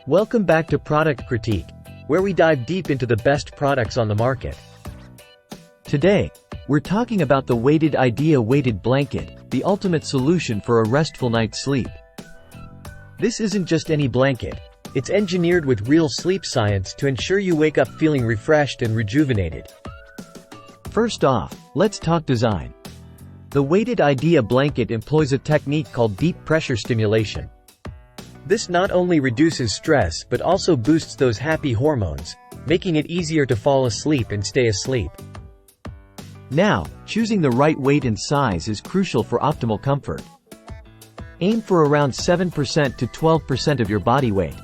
Welcome back to Product Critique, where we dive deep into the best products on the market. Today, we're talking about the Weighted Idea weighted blanket, the ultimate solution for a restful night's sleep. This isn't just any blanket. It's engineered with real sleep science to ensure you wake up feeling refreshed and rejuvenated. First off, let's talk design. The Weighted Idea blanket employs a technique called deep pressure stimulation. This not only reduces stress but also boosts those happy hormones, making it easier to fall asleep and stay asleep. Now, choosing the right weight and size is crucial for optimal comfort. Aim for around 7% to 12% of your body weight.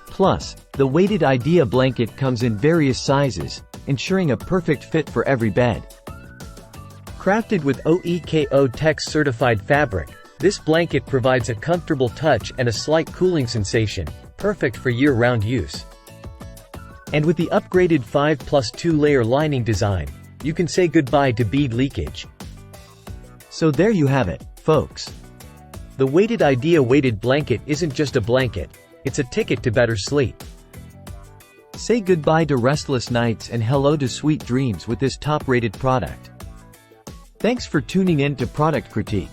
Plus, the Weighted Idea blanket comes in various sizes, ensuring a perfect fit for every bed. Crafted with OEKO Tex certified fabric, this blanket provides a comfortable touch and a slight cooling sensation, perfect for year-round use. And with the upgraded 5+ 2-layer lining design, you can say goodbye to bead leakage. So there you have it, folks. The Weighted Idea weighted blanket isn't just a blanket, it's a ticket to better sleep. Say goodbye to restless nights and hello to sweet dreams with this top-rated product. Thanks for tuning in to Product Critique.